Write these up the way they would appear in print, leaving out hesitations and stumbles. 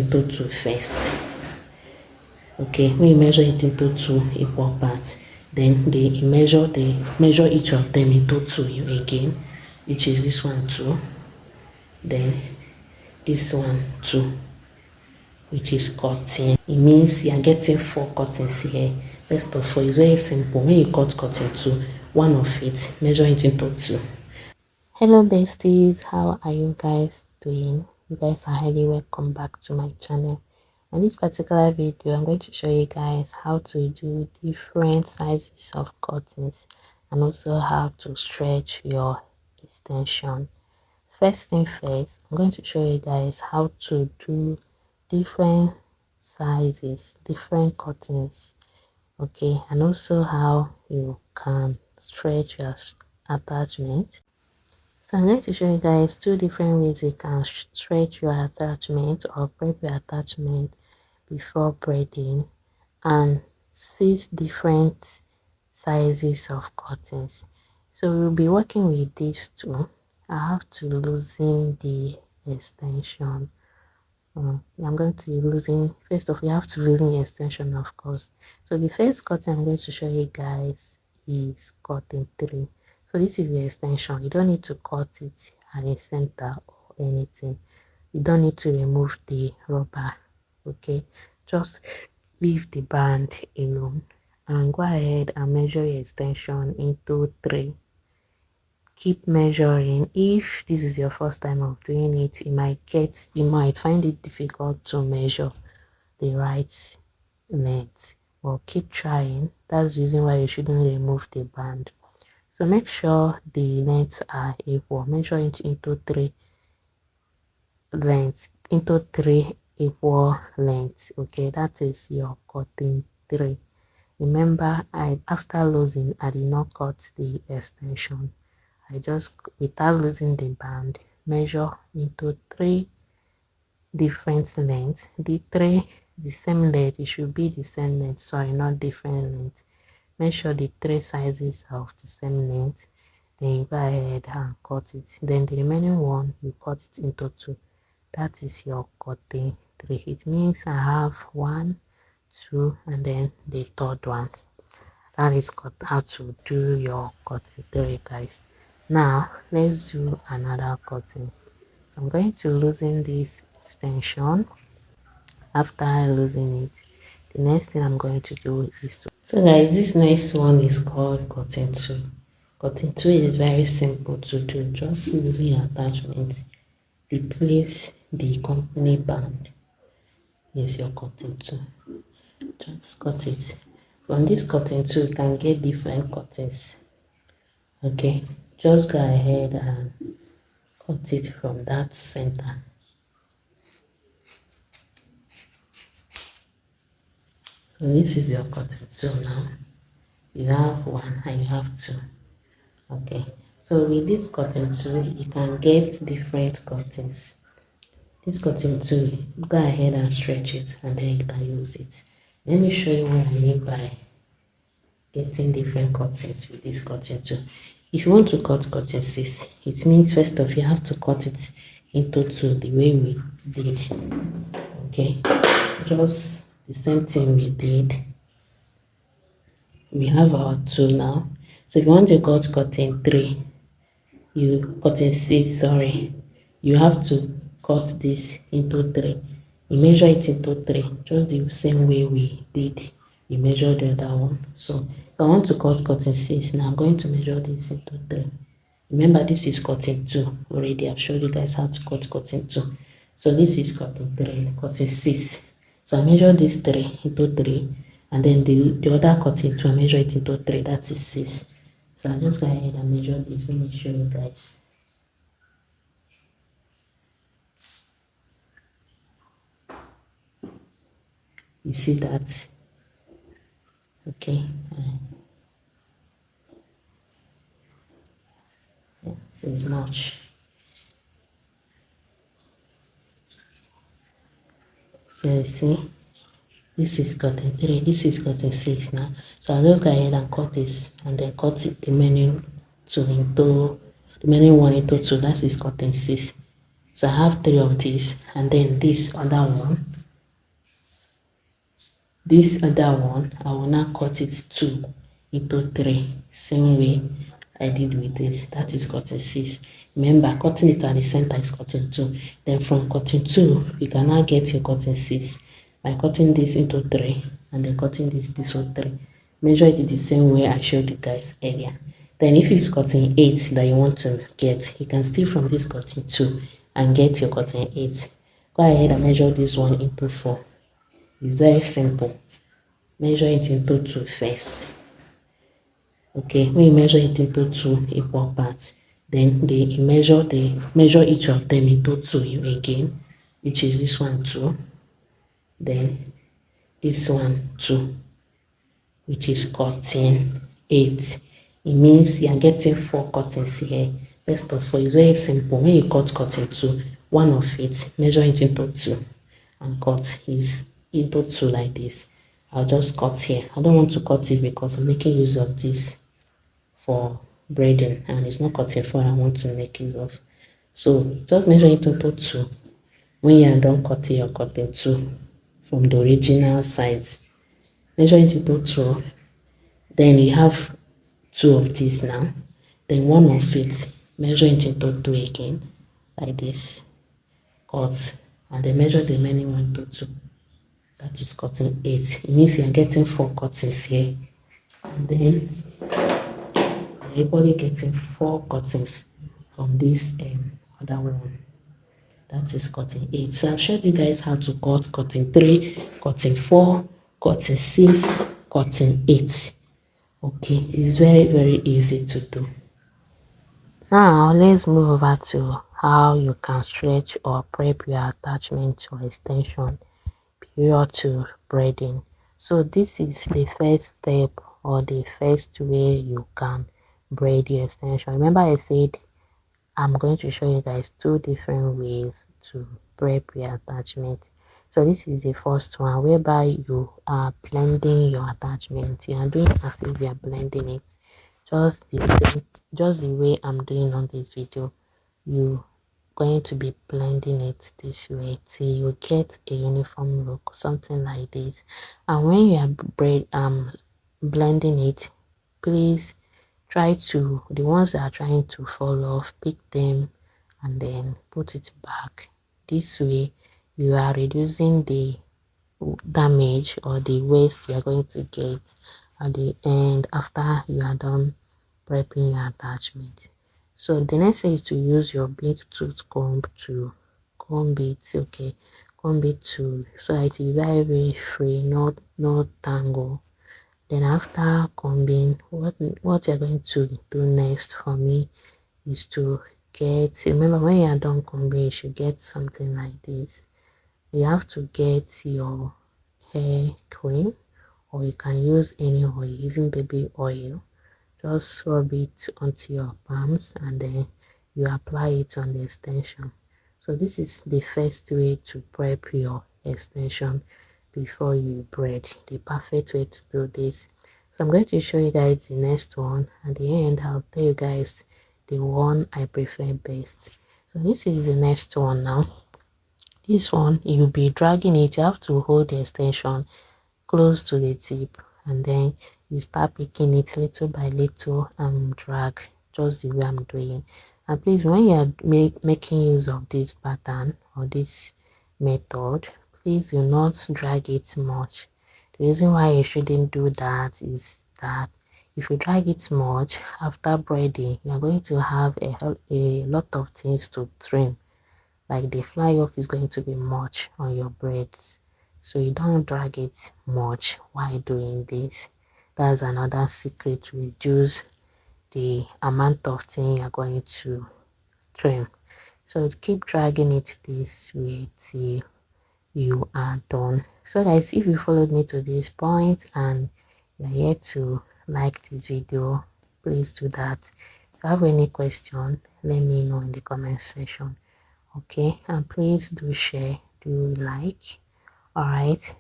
into 2 first. Okay, when you measure it into 2 equal parts, then they measure each of them into 2 again, which is this one 2, then this one 2, which is cutting. It means you are getting 4 cuttings here. First of all, it's very simple. When you cut cotton 2, one of it, measure it into 2. Hello besties, how are you guys doing? You guys are highly welcome back to my channel. In this particular video, I'm going to show you guys how to do different sizes of cuttings and also how to stretch your extension. First thing first, I'm going to show you guys how to do different sizes, different cuttings, okay, and also how you can stretch your attachment. So I'm going to show you guys 2 different ways you can stretch your attachment or prep your attachment before braiding, and 6 different sizes of cuttings. So we'll be working with these 2. I have to loosen the extension. I'm going to loosen, first of all, you have to loosen the extension, of course. So the first cutting I'm going to show you guys is cutting 3. So this is the extension. You don't need to cut it at the center or anything. You don't need to remove the rubber, okay? Just leave the band alone and go ahead and measure your extension into 3. Keep measuring. If this is your first time of doing it, you might find it difficult to measure the right length, but keep trying. That's the reason why you shouldn't remove the band. So make sure the lengths are equal. Measure it into 3 lengths, into 3 equal lengths. Okay, that is your cutting 3. Remember, after losing, I did not cut the extension. I just, without losing the band, measure into 3 different lengths. The same length, it should be the same length, sorry, not different length. Measure the 3 sizes of the same length, then you go ahead and cut it. Then the remaining one, you cut it into 2. That is your cutting 3. It means I have 1, 2, and then the third one. That is how to do your cutting 3, guys. Now let's do another cutting. I'm going to loosen this extension. After losing it, the next thing I'm going to do is to, so guys, this next one is called cutting 2. Cutting 2 is very simple to do. Just using your attachment, replace the company band is your cutting 2. Just cut it. From this cutting 2, you can get different cuttings. Okay, just go ahead and cut it from that center. So this is your cutting 2 now. You have 1 and you have 2. Okay, so with this cutting 2, you can get different cuttings. This cutting 2, go ahead and stretch it and then you can use it. Let me show you what I mean by getting different cuttings with this cutting 2. If you want to cut cutting 6, it means first off you have to cut it into 2 the way we did. Okay, just the same thing we did. We have our 2 now. So if you want to cut cutting 3, cutting 6, sorry, you have to cut this into 3. You measure it into 3, just the same way we did. We measure the other one. So if I want to cut cutting 6, now I'm going to measure this into 3. Remember, this is cutting 2 already. I've showed you guys how to cut cutting 2. So this is cutting 3, cutting 6. So I measure this 3 into 3, and then the other cutting 2, I measure it into 3, that is 6. So I'll just go ahead and measure this. Let me show you guys. You see that? Okay. Yeah, so it's much. So you see, this is cutting 3, this is cutting 6 now. So I'll just go ahead and cut this and then cut it, the remaining one into 2. That is cutting 6. So I have 3 of these, and then this other one I will now cut it 2 into 3, same way I did with this. That is cutting 6. Remember, cutting it at the center is cutting 2. Then from cutting 2 you can now get your cutting 6 by cutting this into 3 and then cutting this one 3. Measure it the same way I showed you guys earlier. Then if it's cutting 8 that you want to get, you can steal from this cutting 2 and get your cutting 8. Go ahead and measure this one into 4. It's very simple. Measure it into 2 first. Okay, when you measure it into 2 equal parts, then measure each of them into 2 again, which is this one 2, then this one 2, which is cutting 8. It means you are getting 4 cuttings here. First of all, it's very simple. When you cut cutting 2, one of it, measure it into 2 and cut is into 2 like this. I'll just cut here. I don't want to cut it because I'm making use of this for braiding and it's not cutting 4 I want to make use of. So just measure it into 2. When you are done cutting your cutting 2 from the original size, measure it into 2. Then you have 2 of this now. Then one of it, measure it into 2 again, like this. Cut, and then measure the remaining one into 2. That is cutting 8. It means you are getting 4 cuttings here. And then you're equally getting 4 cuttings from this other one. That is cutting 8. So I've showed you guys how to cut cutting 3, cutting 4, cutting 6, cutting 8. Okay, it's very easy to do. Now let's move over to how you can stretch or prep your attachment or extension prior to braiding. So this is the first step or the first way you can braid your extension. Remember I said I'm going to show you guys 2 different ways to prep your attachment. So this is the first one whereby you are blending your attachment. You are doing as if you are blending it, just the way I'm doing on this video. You going to be blending it this way till you get a uniform look, something like this. And when you are blending it, please try to, the ones that are trying to fall off, pick them and then put it back. This way you are reducing the damage or the waste you are going to get at the end after you are done prepping your attachment. So the next thing is to use your big tooth comb to comb it. Okay, comb it to so that it will be very free, not tangle. Then after combing, what you're going to do next for me is to remember when you are done combing, you should get something like this. You have to get your hair cream, or you can use any oil, even baby oil. Just rub it onto your palms and then you apply it on the extension. So this is the first way to prep your extension before you braid, the perfect way to do this. So I'm going to show you guys the next one. At the end I'll tell you guys the one I prefer best. So this is the next one now. This one, you'll be dragging it. You have to hold the extension close to the tip and then you start picking it little by little and drag just the way I'm doing. And please, when you are making use of this pattern or this method, please do not drag it much. The reason why you shouldn't do that is that if you drag it much after braiding, you are going to have a lot of things to trim. Like the fly off is going to be much on your braids, so you don't drag it much while doing this. That's another secret to reduce the amount of thing you're going to trim. So keep dragging it this way till you are done. So guys, if you followed me to this point and you're here to like this video, please do that. If you have any question, let me know in the comment section. Okay, and please do share, do like. All right,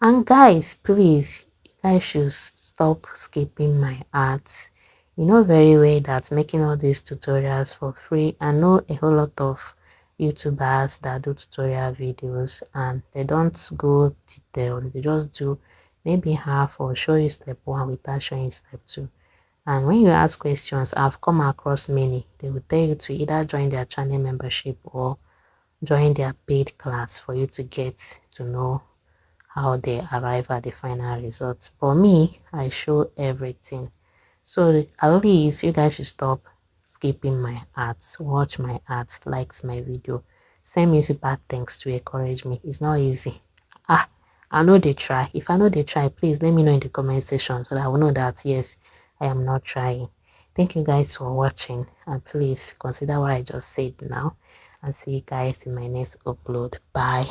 and guys, please, you guys should stop skipping my ads. You know very well that making all these tutorials for free, I know a whole lot of YouTubers that do tutorial videos and they don't go detailed. They just do maybe half or show you step 1 without showing step 2. And when you ask questions, I've come across many. They will tell you to either join their channel membership or join their paid class for you to get to know how they arrive at the final results. For me, I show everything. So at least you guys should stop skipping my ads, watch my ads, likes my video, send me super thanks to encourage me. It's not easy. I know they try. If I know they try, please let me know in the comment section so that I will know that yes, I am not trying. Thank you guys for watching, and please consider what I just said now, and see you guys in my next upload. Bye.